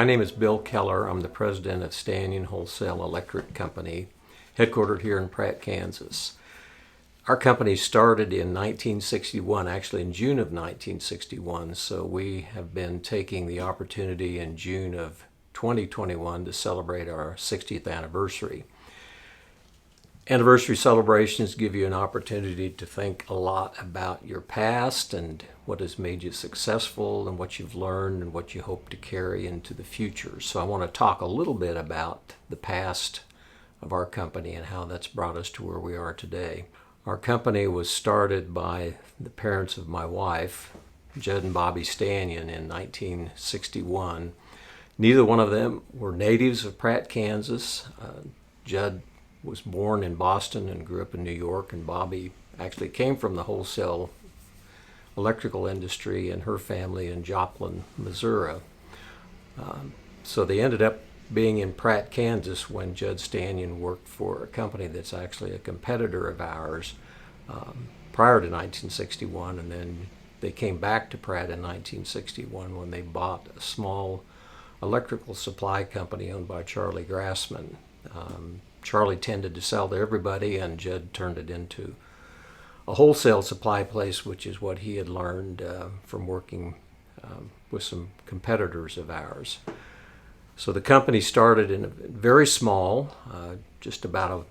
My name is Bill Keller. I'm the president of Stanion Wholesale Electric Co, headquartered here in Pratt, Kansas. Our company started in 1961, actually in June of 1961, so we have been taking the opportunity in June of 2021 to celebrate our 60th anniversary. Anniversary celebrations give you an opportunity to think a lot about your past and what has made you successful and what you've learned and what you hope to carry into the future. So I want to talk a little bit about the past of our company and how that's brought us to where we are today. Our company was started by the parents of my wife, Judd and Bobby Stanion, in 1961. Neither one of them were natives of Pratt, Kansas. Judd was born in Boston and grew up in New York, and Bobby actually came from the wholesale electrical industry and her family in Joplin, Missouri. So they ended up being in Pratt, Kansas when Judd Stanion worked for a company that's actually a competitor of ours prior to 1961, and then they came back to Pratt in 1961 when they bought a small electrical supply company owned by Charlie Grassman. Charlie tended to sell to everybody, and Judd turned it into a wholesale supply place, which is what he had learned from working with some competitors of ours. So the company started in very small, just about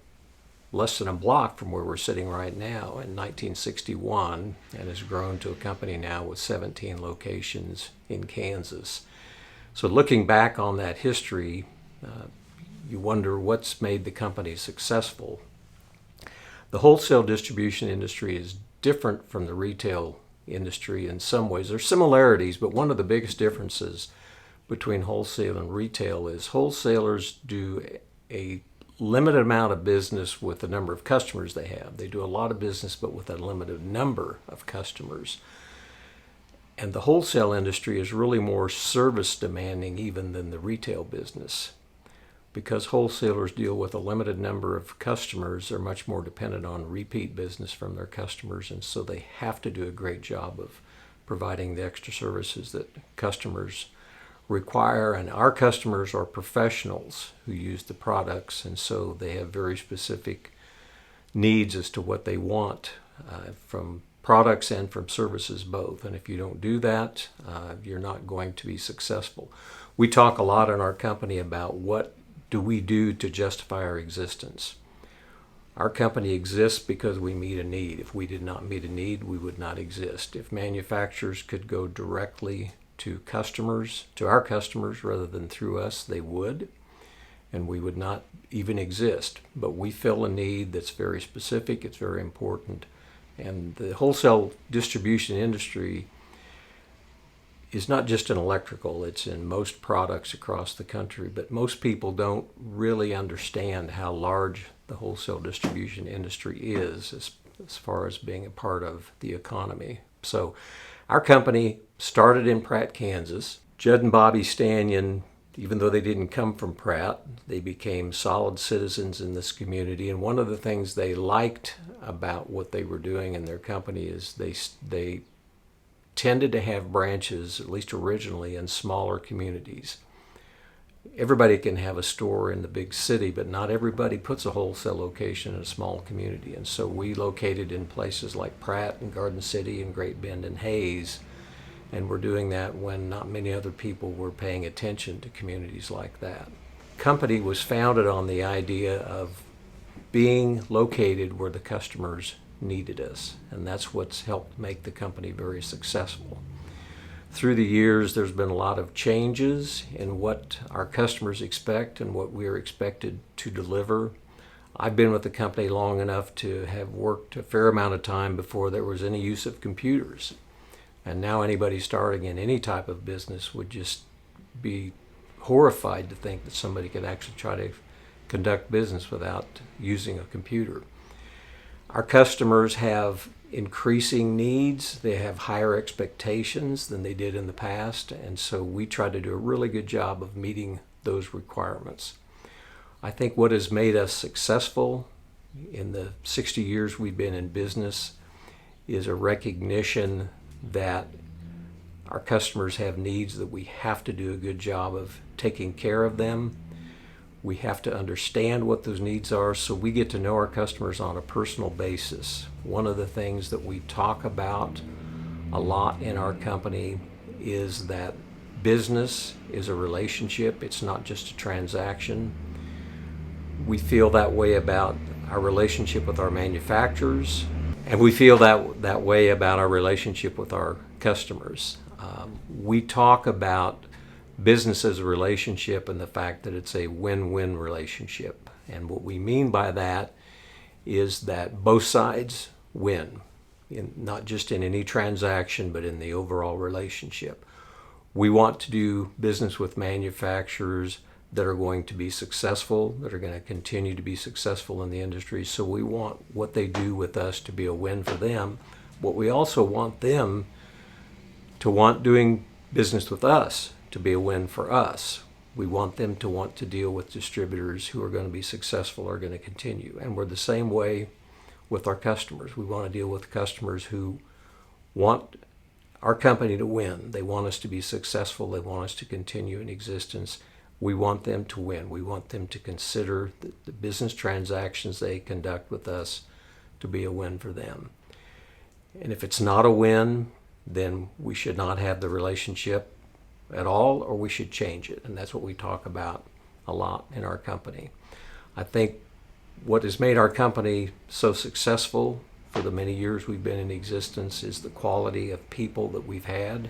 less than a block from where we're sitting right now in 1961, and has grown to a company now with 17 locations in Kansas. So looking back on that history, you wonder what's made the company successful. The wholesale distribution industry is different from the retail industry in some ways. There's similarities, but one of the biggest differences between wholesale and retail is wholesalers do a limited amount of business with the number of customers they have. They do a lot of business, but with a limited number of customers. And the wholesale industry is really more service demanding even than the retail business. Because wholesalers deal with a limited number of customers, they're much more dependent on repeat business from their customers, and so they have to do a great job of providing the extra services that customers require. And our customers are professionals who use the products, and so they have very specific needs as to what they want from products and from services both. And if you don't do that, you're not going to be successful. We talk a lot in our company about what do we do to justify our existence. Our company exists because we meet a need. If we did not meet a need, we would not exist. If manufacturers could go directly to customers, to our customers, rather than through us, they would, and we would not even exist. But we fill a need that's very specific, it's very important, and the wholesale distribution industry is not just in electrical, it's in most products across the country, but most people don't really understand how large the wholesale distribution industry is as far as being a part of the economy. So our company started in Pratt, Kansas. Judd and Bobby Stanion, even though they didn't come from Pratt, they became solid citizens in this community, and one of the things they liked about what they were doing in their company is they tended to have branches, at least originally, in smaller communities. Everybody can have a store in the big city, but not everybody puts a wholesale location in a small community. And so we located in places like Pratt and Garden City and Great Bend and Hayes, and we're doing that when not many other people were paying attention to communities like that. The company was founded on the idea of being located where the customers needed us, and that's what's helped make the company very successful. Through the years, there's been a lot of changes in what our customers expect and what we're expected to deliver. I've been with the company long enough to have worked a fair amount of time before there was any use of computers, and now anybody starting in any type of business would just be horrified to think that somebody could actually try to conduct business without using a computer. Our customers have increasing needs. They have higher expectations than they did in the past, and so we try to do a really good job of meeting those requirements. I think what has made us successful in the 60 years we've been in business is a recognition that Our customers have needs that we have to do a good job of taking care of them. We have to understand what those needs are, so we get to know our customers on a personal basis. One of the things that we talk about a lot in our company is that business is a relationship. It's not just a transaction. We feel that way about our relationship with our manufacturers, and we feel that way about our relationship with our customers. We talk about business as a relationship and the fact that it's a win-win relationship. And what we mean by that is that both sides win, not just in any transaction, but in the overall relationship. We want to do business with manufacturers that are going to be successful, that are going to continue to be successful in the industry. So we want what they do with us to be a win for them, but we also want them to want doing business with us to be a win for us. We want them to want to deal with distributors who are going to be successful, are going to continue. And we're the same way with our customers. We want to deal with customers who want our company to win. They want us to be successful. They want us to continue in existence. We want them to win. We want them to consider the business transactions they conduct with us to be a win for them. And if it's not a win, then we should not have the relationship at all, or we should change it. And that's what we talk about a lot in our company. I think what has made our company so successful for the many years we've been in existence is the quality of people that we've had.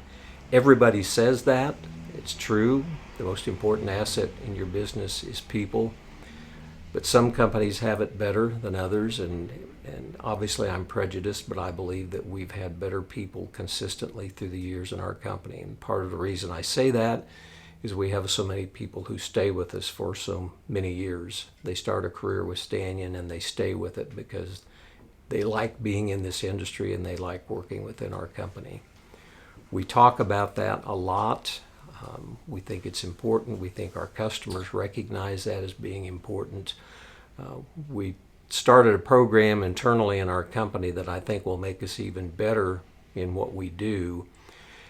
Everybody says that. It's true. The most important asset in your business is people. But some companies have it better than others, and obviously I'm prejudiced, but I believe that we've had better people consistently through the years in our company. And part of the reason I say that is we have so many people who stay with us for so many years. They start a career with Stanion and they stay with it because they like being in this industry and they like working within our company. We talk about that a lot. We think it's important. We think our customers recognize that as being important. We started a program internally in our company that I think will make us even better in what we do.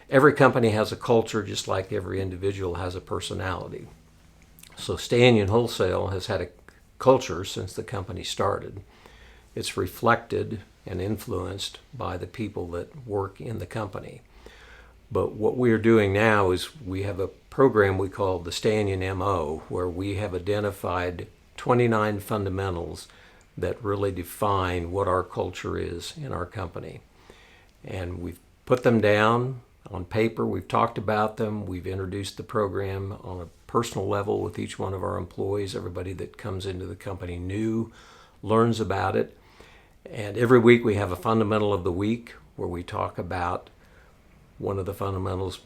Every company has a culture just like every individual has a personality. So Stanion Wholesale has had a culture since the company started. It's reflected and influenced by the people that work in the company. But what we are doing now is we have a program we call the Stanion MO, where we have identified 29 fundamentals that really define what our culture is in our company. And we've put them down on paper. We've talked about them. We've introduced the program on a personal level with each one of our employees. Everybody that comes into the company new learns about it. And every week we have a fundamental of the week where we talk about one of the fundamentals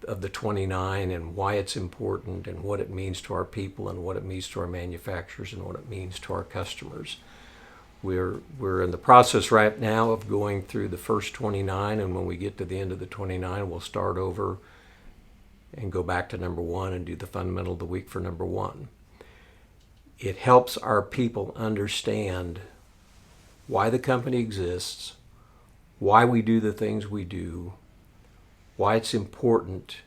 of the 29 and why it's important and what it means to our people and what it means to our manufacturers and what it means to our customers. We're in the process right now of going through the first 29, and when we get to the end of the 29, we'll start over and go back to number 1 and do the fundamental of the week for number 1. It helps our people understand why the company exists, why we do the things we do, why it's important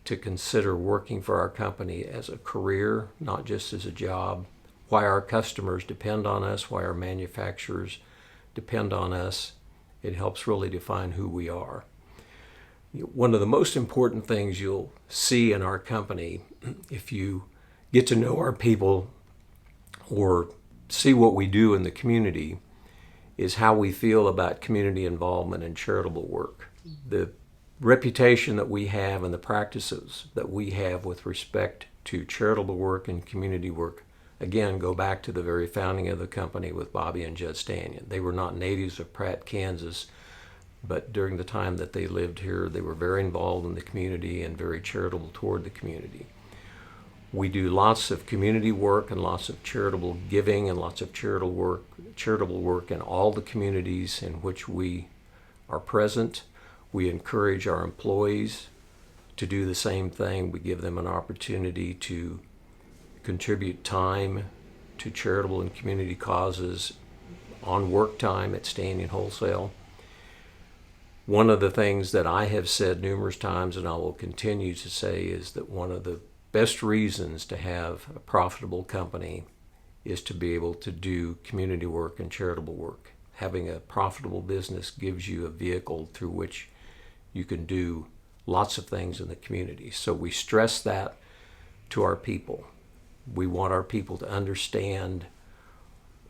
to consider working for our company as a career, not just as a job, why our customers depend on us, why our manufacturers depend on us. It helps really define who we are. One of the most important things you'll see in our company, if you get to know our people or see what we do in the community, is how we feel about community involvement and charitable work. The reputation that we have and the practices that we have with respect to charitable work and community work, again, go back to the very founding of the company with Bobby and Judd Stanion. They were not natives of Pratt, Kansas, but during the time that they lived here, they were very involved in the community and very charitable toward the community. We do lots of community work and lots of charitable giving and lots of charitable work in all the communities in which we are present. We encourage our employees to do the same thing. We give them an opportunity to contribute time to charitable and community causes on work time at Stanion Wholesale. One of the things that I have said numerous times, and I will continue to say, is that one of the best reasons to have a profitable company is to be able to do community work and charitable work. Having a profitable business gives you a vehicle through which you can do lots of things in the community. So we stress that to our people. We want our people to understand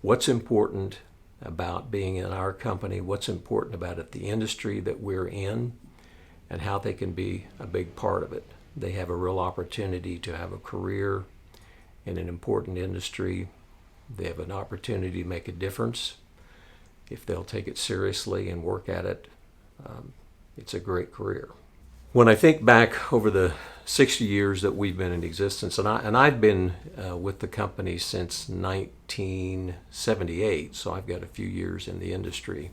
what's important about being in our company, what's important about it, the industry that we're in, and how they can be a big part of it. They have a real opportunity to have a career in an important industry. They have an opportunity to make a difference if they'll take it seriously and work at it. It's a great career. When I think back over the 60 years that we've been in existence, and I've been with the company since 1978, so I've got a few years in the industry.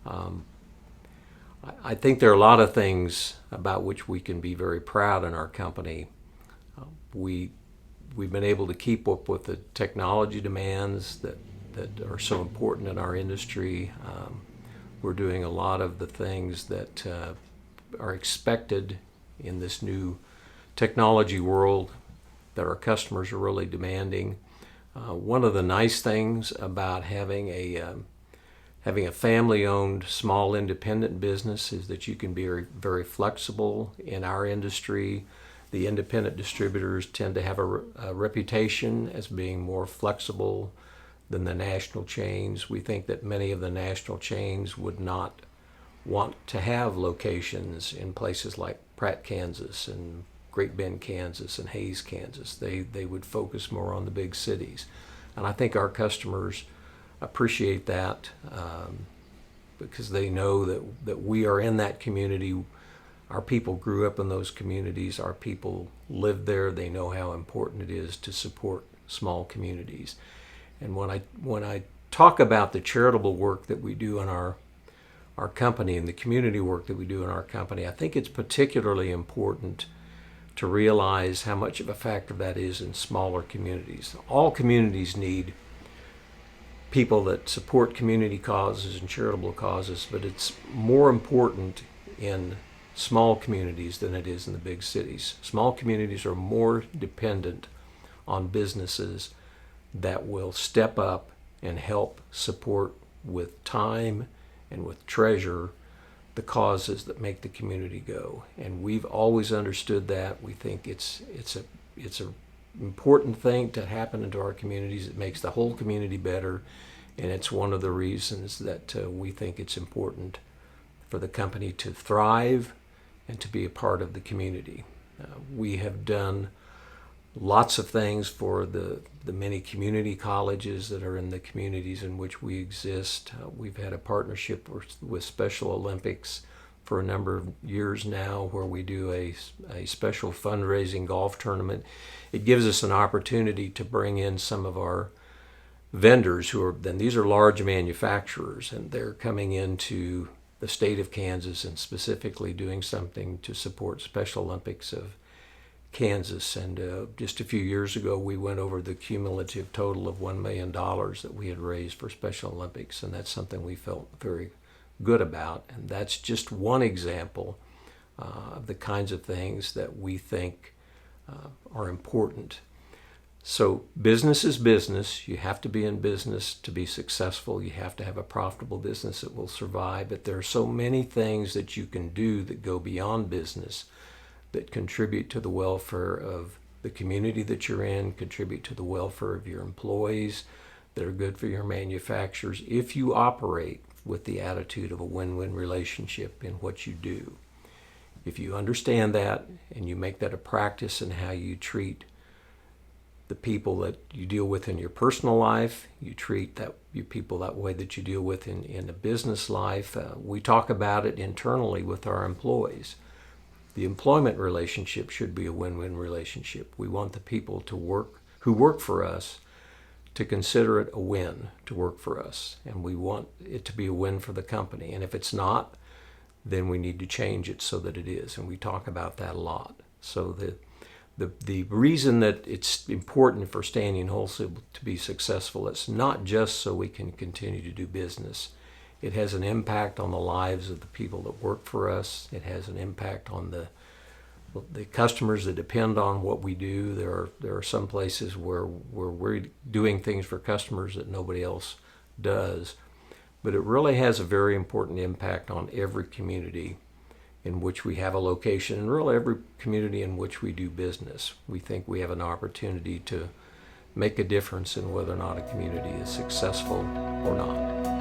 I think there are a lot of things about which we can be very proud in our company. We've been able to keep up with the technology demands that are so important in our industry. We're doing a lot of the things that are expected in this new technology world that our customers are really demanding. One of the nice things about having a family-owned small independent business is that you can be very, very flexible. In our industry, the independent distributors tend to have a reputation as being more flexible than the national chains. We think that many of the national chains would not want to have locations in places like Pratt, Kansas, and Great Bend, Kansas, and Hayes, Kansas. They would focus more on the big cities. And I think our customers appreciate that because they know that we are in that community. Our people grew up in those communities. Our people live there. They know how important it is to support small communities. And when I talk about the charitable work that we do in our company and the community work that we do in our company, I think it's particularly important to realize how much of a factor that is in smaller communities. All communities need people that support community causes and charitable causes, but it's more important in small communities than it is in the big cities. Small communities are more dependent on businesses that will step up and help support with time and with treasure the causes that make the community go. And we've always understood that. We think it's a important thing to happen into our communities. It makes the whole community better, and it's one of the reasons that we think it's important for the company to thrive and to be a part of the community. We have done lots of things for the many community colleges that are in the communities in which we exist. We've had a partnership with Special Olympics for a number of years now where we do a special fundraising golf tournament. It gives us an opportunity to bring in some of our vendors these are large manufacturers, and they're coming into the state of Kansas and specifically doing something to support Special Olympics of Kansas. And just a few years ago, we went over the cumulative total of $1 million that we had raised for Special Olympics, and that's something we felt very good about. And that's just one example of the kinds of things that we think are important. So business is business. You have to be in business to be successful. You have to have a profitable business that will survive. But there are so many things that you can do that go beyond business that contribute to the welfare of the community that you're in, contribute to the welfare of your employees, that are good for your manufacturers, if you operate with the attitude of a win-win relationship in what you do. If you understand that and you make that a practice in how you treat the people that you deal with in your personal life, you treat your people that way that you deal with in a business life. We talk about it internally with our employees. The employment relationship should be a win-win relationship. We want the people who work for us to consider it a win to work for us, and we want it to be a win for the company. And if it's not, then we need to change it so that it is, and we talk about that a lot. So the reason that it's important for Stanion Wholesale to be successful, it's not just so we can continue to do business. It has an impact on the lives of the people that work for us. It has an impact on the customers that depend on what we do. There are some places where we're doing things for customers that nobody else does. But it really has a very important impact on every community in which we have a location, and really every community in which we do business. We think we have an opportunity to make a difference in whether or not a community is successful or not.